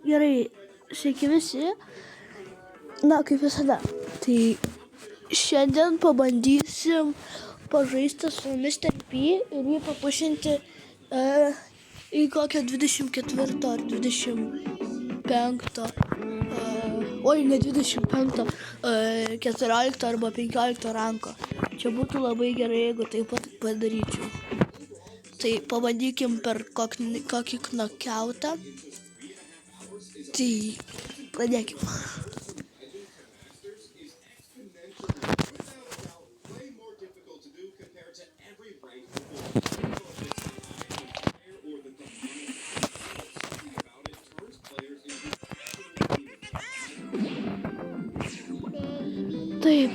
Gerai, sveiki visi. Na, kaip visada. Tai šiandien pabandysim pažaisti su Mr. P ir jį papušinti į kokią 24 ar 25. Oi, ne 25, 14 arba 15 ranko. Čia būtų labai gerai, jeigu taip pat padaryčiau. Tai pabandykim per kokį knokautą. Tai pradėkim. Taip.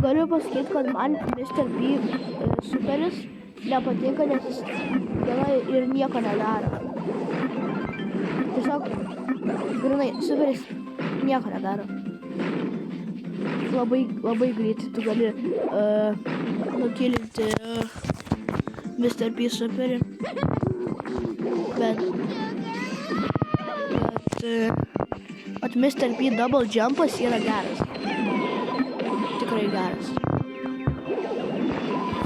Galiu pasakyti, kad man Mr. P superis nepatinka, nes jis gana ir nieko nedaro. Tiesiog, grinai, superis nieko nedaro. Labai greitai tu gali nukilinti Mr. P superį. Bet Mr. P double jumpas yra geras. Tikrai geras.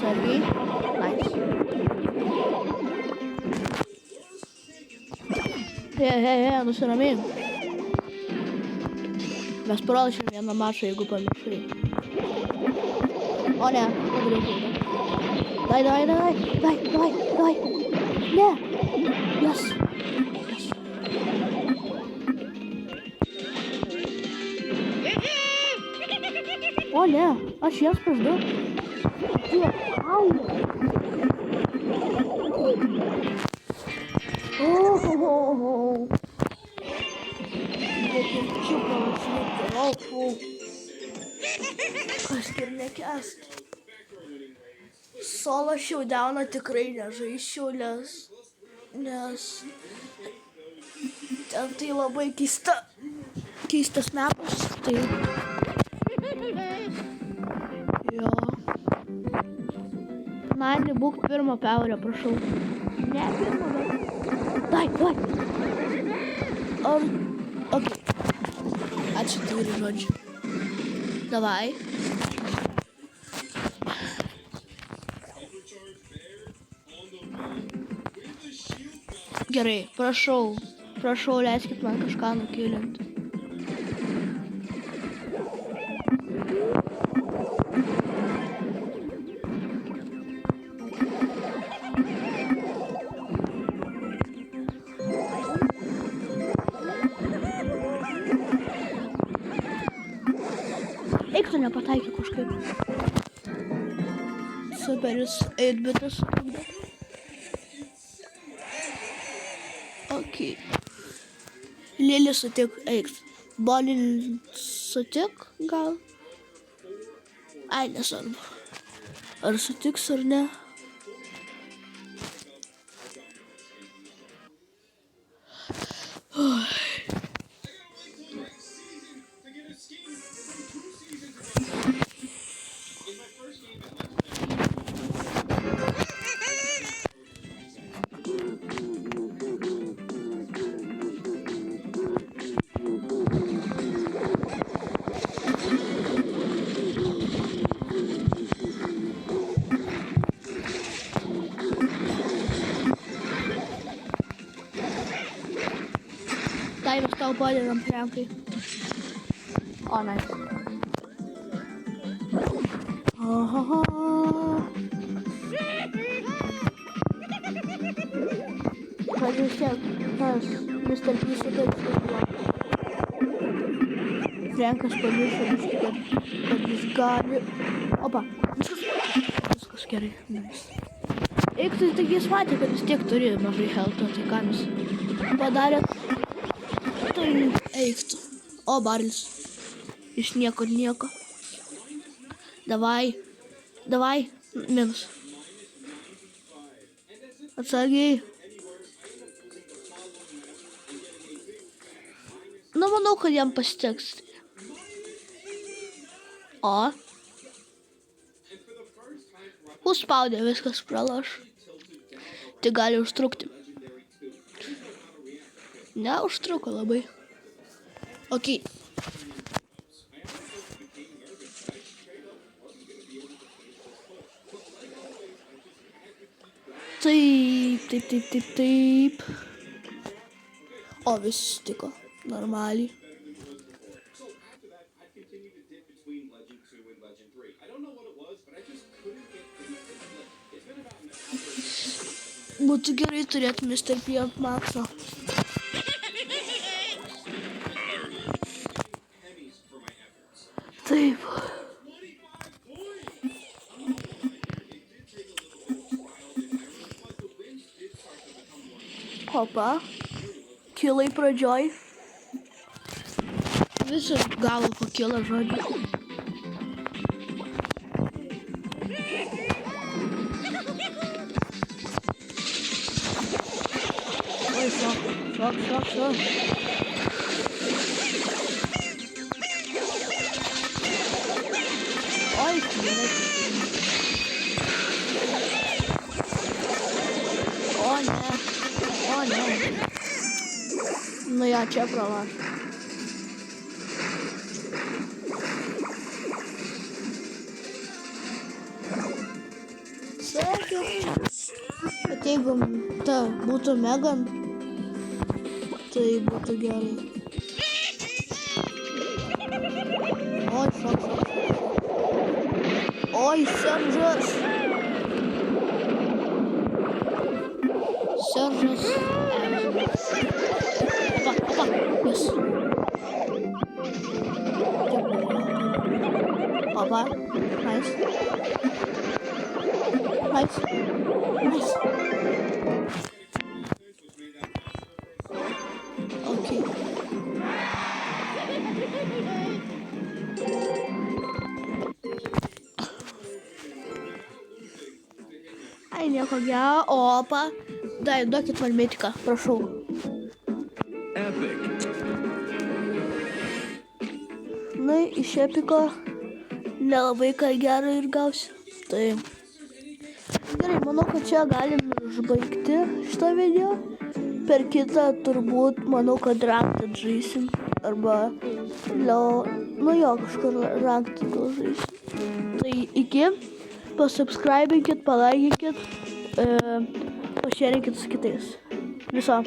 Sargiai. Nice. Hei, nusiramink. Mes pralašėm vieną mačą, jeigu pamiršai. O ne, padariau klaidą. Dai. Ne. Yes. O ne, aš jas prieš du. Au. Čia palašyti. Kas ir nekęsti. Solo showdowną tikrai nežaisčiau, nes ten tai labai keistas metas. Tai jo. Nani, būk pirmą peurę, prašau. Ne, pirmą, bet... Dai. Ok. Ačiū turi žodžiu. Davai. Gerai, prašau, leiskit man kažką nukilinti. Eik tu nepataikė kažkaip. Superis 8-bitas sutrukdė. Ok. Lili sutik, eik. Bolin sutik, gal? Ai, nesvarbu. Ar sutiks ar ne? Tai mes tau padedam, Frankai. O, nice. Kad vis tiek tas Mr. P suteiks. Frankas pamiršo biškį, kad jis gali... Opa, viskas gerai. Nice. Eik, tai jis matė, kad vis tiek turi mažai health'o, tai ką jis padarė. Tai eiktų. O, barlis. Iš nieko. Davai. Minus. Atsargiai. Nu, manau, kad jam pasiteks. O. Užspaudė, viskas pralaš. Tai gali užtrukti. Neužtruko labai. Ok. Taip. O, visi sutiko. Normaliai. Būtų gerai turėti Mr. P ant makso. Taip. Opa. Kilai pradžioj. Visi gavo po kilą žodžiu. Oi, šok. Oi, kilai. O ne. Nu jo, čia pralaš. Bet jeigu ta būtų Megan, tai būtų gerai. Oi, šok. Oi, Seržas. Opa, yes. Opa, nice. Okay. Ai, nieko gero. Opa. Duokit man metiką, prašau. Epic. Na, iš epiko nelabai ką gero ir gausiu. Tai gerai, manau, kad čia galim užbaigti šitą video. Per kitą turbūt, manau, kad ranked žaisim. Arba, kažkur ranked žaisim. Tai iki, pasubscribinkit, palaikinkit, pašėrinkit su kitais. Viso.